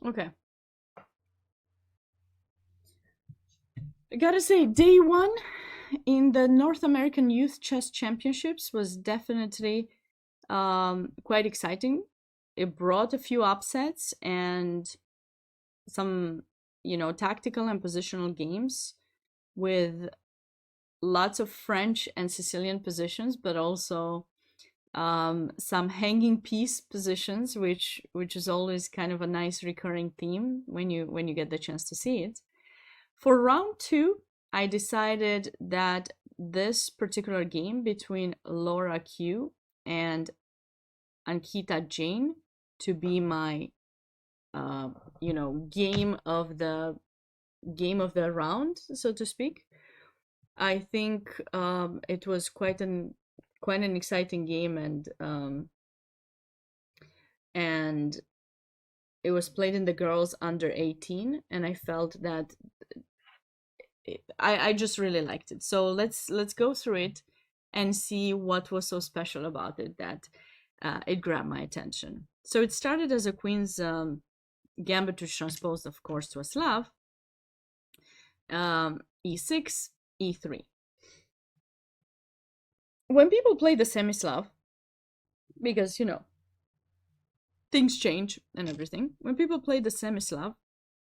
Okay. I gotta say, day one in the North American Youth Chess Championships was definitely quite exciting. It brought a few upsets and some, tactical and positional games with lots of French and Sicilian positions, but also some hanging piece positions, which is always kind of a nice recurring theme when you get the chance to see it. For round two, I decided that this particular game between Laura Q and Ankita Jain to be my uh, game of the round, so to speak. I think it was quite an exciting game, and it was played in the girls under 18, and I felt that I just really liked it. So let's go through it and see what was so special about it that it grabbed my attention. So it started as a queen's gambit, which transposed, of course, to a Slav. E6, E3. When people play the semi-Slav, because things change and everything. When people play the semi-Slav,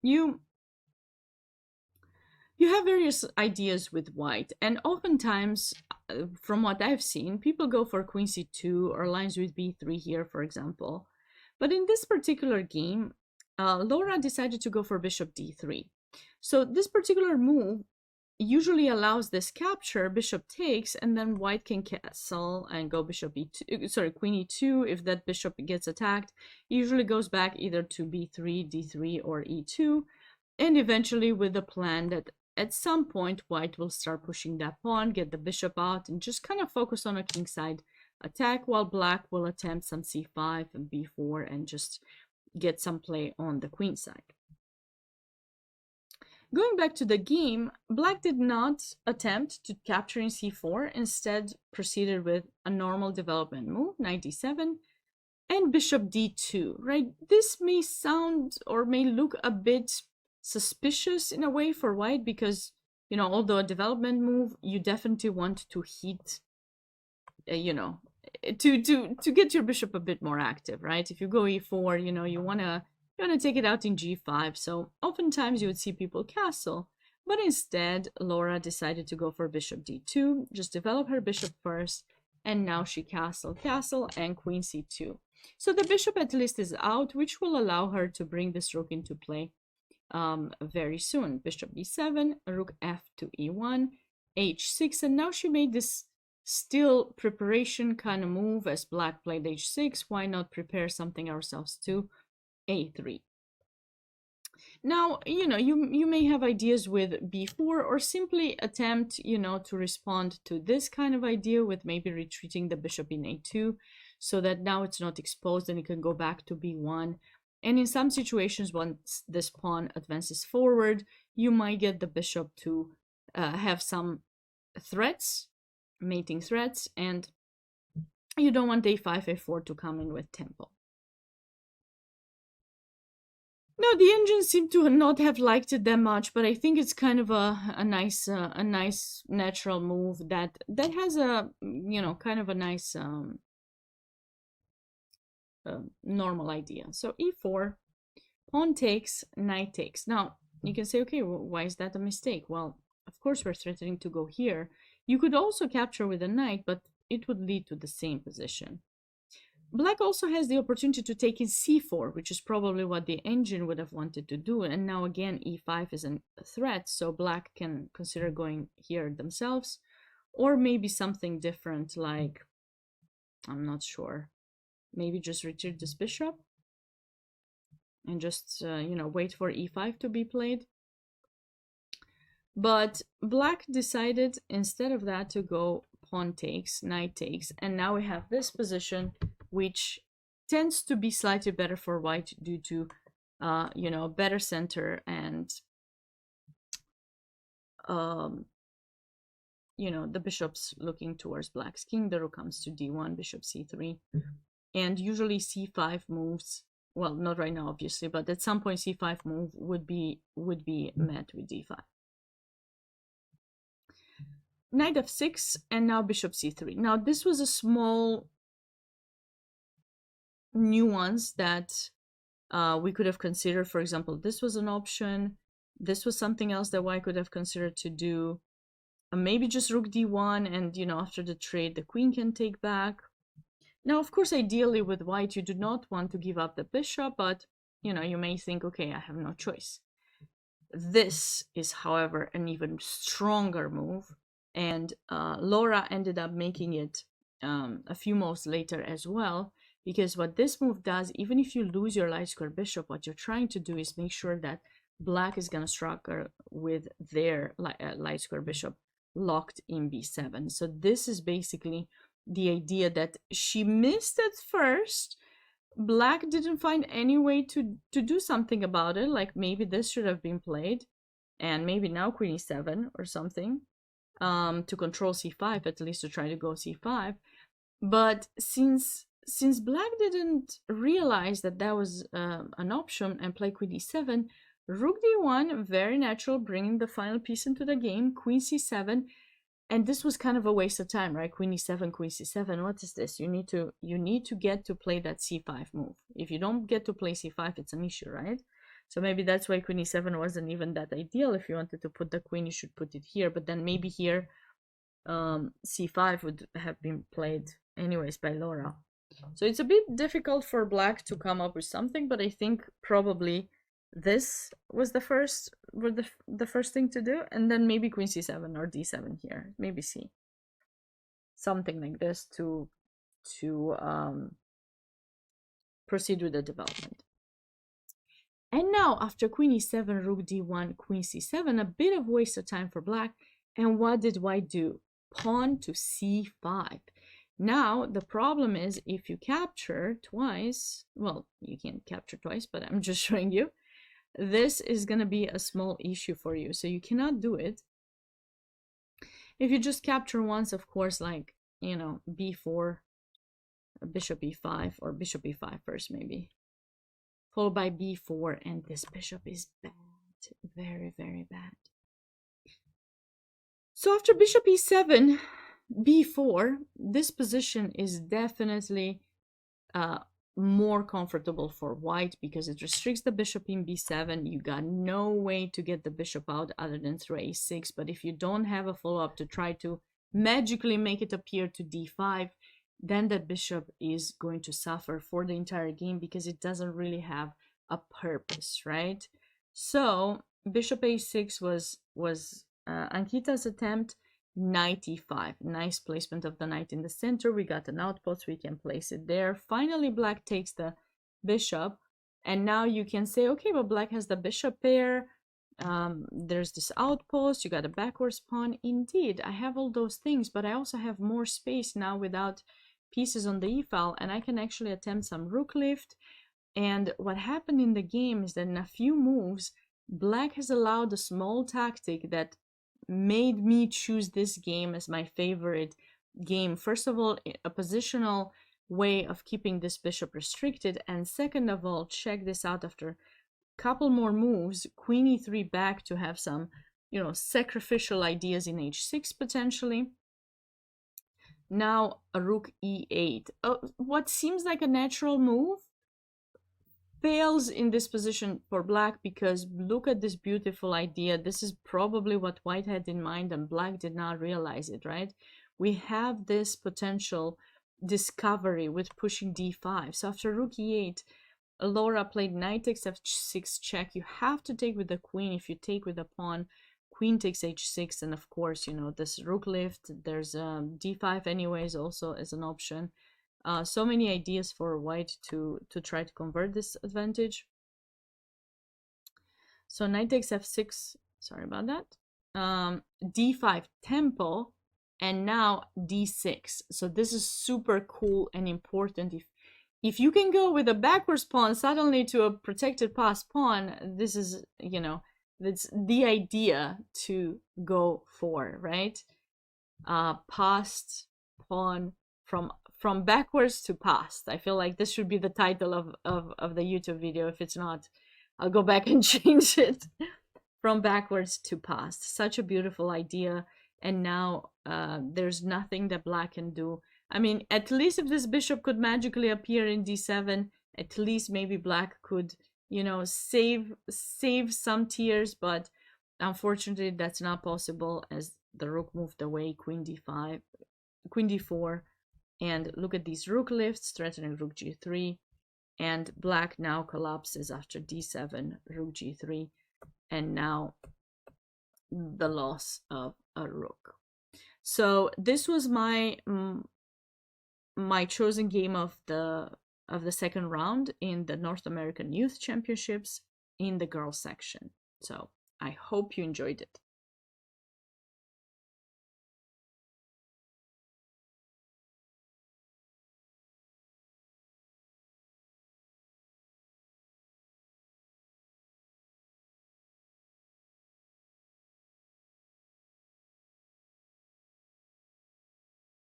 you you have various ideas with white, and oftentimes, from what I've seen, people go for queen c2 or lines with b3 here, for example. But in this particular game, Laura decided to go for bishop d3. So this particular move usually allows this capture, bishop takes, and then white can castle and go bishop e2, sorry, queen e2. If that bishop gets attacked, it usually goes back either to b3, d3, or e2, and eventually with the plan that at some point white will start pushing that pawn, get the bishop out, and just kind of focus on a kingside attack, while black will attempt some c5 and b4 and just get some play on the queen side. Going back to the game, black did not attempt to capture in c4, instead proceeded with a normal development move, knight d7, and bishop d2, right? This may sound or may look a bit suspicious in a way for white because, although a development move, you definitely want to heat, to get your bishop a bit more active, right? If you go e4, you want to take it out in g5. So oftentimes you would see people castle, but instead Laura decided to go for bishop d2, just develop her bishop first, and now she castle, and queen c2. So the bishop at least is out, which will allow her to bring this rook into play very soon. Bishop b7, rook f to e1, h6, and now she made this still preparation kind of move as black played h6. Why not prepare something ourselves to a3? Now, you may have ideas with b4, or simply attempt, to respond to this kind of idea with maybe retreating the bishop in a2, so that now it's not exposed and it can go back to b1. And in some situations, once this pawn advances forward, you might get the bishop to have some threats, mating threats, and you don't want a5, a4 to come in with tempo. No, the engines seem to not have liked it that much, but I think it's kind of a nice natural move that has a kind of a nice normal idea. So e4, pawn takes, knight takes. Now you can say, okay, well, why is that a mistake? Well, of course we're threatening to go here. You could also capture with a knight, but it would lead to the same position. Black also has the opportunity to take in c4, which is probably what the engine would have wanted to do. And now again, e5 is a threat, so black can consider going here themselves. Or maybe something different, like, I'm not sure, maybe just retreat this bishop and just, wait for e5 to be played. But black decided instead of that to go pawn takes, knight takes, and now we have this position, which tends to be slightly better for white due to, better center and, the bishop's looking towards black's king. The rook comes to d1, bishop c3, and usually c5 moves well, not right now, obviously, but at some point c5 move would be met with d5. Knight f6, and now bishop c3. Now this was a small nuance that we could have considered. For example, this was an option. This was something else that white could have considered to do. Maybe just rook d1, and after the trade the queen can take back. Now, of course, ideally with white you do not want to give up the bishop, but you may think, okay, I have no choice. This is, however, an even stronger move, and Laura ended up making it a few moves later as well, because what this move does, even if you lose your light square bishop, what you're trying to do is make sure that black is going to struggle with their light square bishop locked in b7. So this is basically the idea that she missed at first. Black didn't find any way to do something about it, like maybe this should have been played, and maybe now queen e7 or something, to control c5, at least to try to go c5. But since black didn't realize that that was an option and play queen e7, rook d1, very natural, bringing the final piece into the game, queen c7, and this was kind of a waste of time, right? Queen e7, queen c7. What is this? You need to get to play that c5 move. If you don't get to play c5, it's an issue, right? So maybe that's why queen e7 wasn't even that ideal. If you wanted to put the queen, you should put it here. But then maybe here, c5 would have been played anyways by Laura. So it's a bit difficult for black to come up with something, but I think probably this was the first thing to do, and then maybe queen c7 or d7 here, maybe c, something like this to proceed with the development. And now after queen e7, rook d1, queen c7, a bit of waste of time for black. And what did white do? Pawn to c5. Now the problem is, if you capture twice, well, you can't capture twice, but I'm just showing you, this is going to be a small issue for you, so you cannot do it. If you just capture once, of course, like b4, bishop e5, or bishop e5 first maybe, followed by b4, and this bishop is bad, very, very bad. So after bishop e7, b4, this position is definitely more comfortable for white because it restricts the bishop in b7. You got no way to get the bishop out other than through a6, but if you don't have a follow-up to try to magically make it appear to d5, then the bishop is going to suffer for the entire game because it doesn't really have a purpose, right? So bishop a6 was Ankita's attempt. Knight e5, nice placement of the knight in the center. We got an outpost, we can place it there. Finally black takes the bishop, and now you can say, okay, but black has the bishop pair, there's this outpost, you got a backwards pawn. Indeed, I have all those things, but I also have more space now without pieces on the e-file, and I can actually attempt some rook lift. And what happened in the game is that in a few moves black has allowed a small tactic that made me choose this game as my favorite game. First of all, a positional way of keeping this bishop restricted, and second of all, check this out, after a couple more moves, queen e3 back to have some sacrificial ideas in h6 potentially. Now a rook e8. What seems like a natural move fails in this position for black, because look at this beautiful idea. This is probably what white had in mind and black did not realize it, right? We have this potential discovery with pushing d5. So after rook e8, Laura played knight takes f6 check. You have to take with the queen. If you take with the pawn, queen takes h6, and of course, this rook lift. There's d5 anyways also as an option. So many ideas for white to try to convert this advantage. So knight takes f6, sorry about that, d5 tempo, and now d6. So this is super cool and important. If you can go with a backwards pawn suddenly to a protected passed pawn, this is, that's the idea to go for, right? Passed pawn from backwards to past. I feel like this should be the title of the YouTube video. If it's not, I'll go back and change it. From backwards to past. Such a beautiful idea. And now there's nothing that black can do. I mean, at least if this bishop could magically appear in d7, at least maybe black could, you know, save some tears, but unfortunately that's not possible as the rook moved away, queen d5, queen d4, and look at these rook lifts threatening rook g3, and black now collapses after d7, rook g3, and now the loss of a rook. So this was my my chosen game of the second round in the North American Youth Championships in the girls section. So I hope you enjoyed it.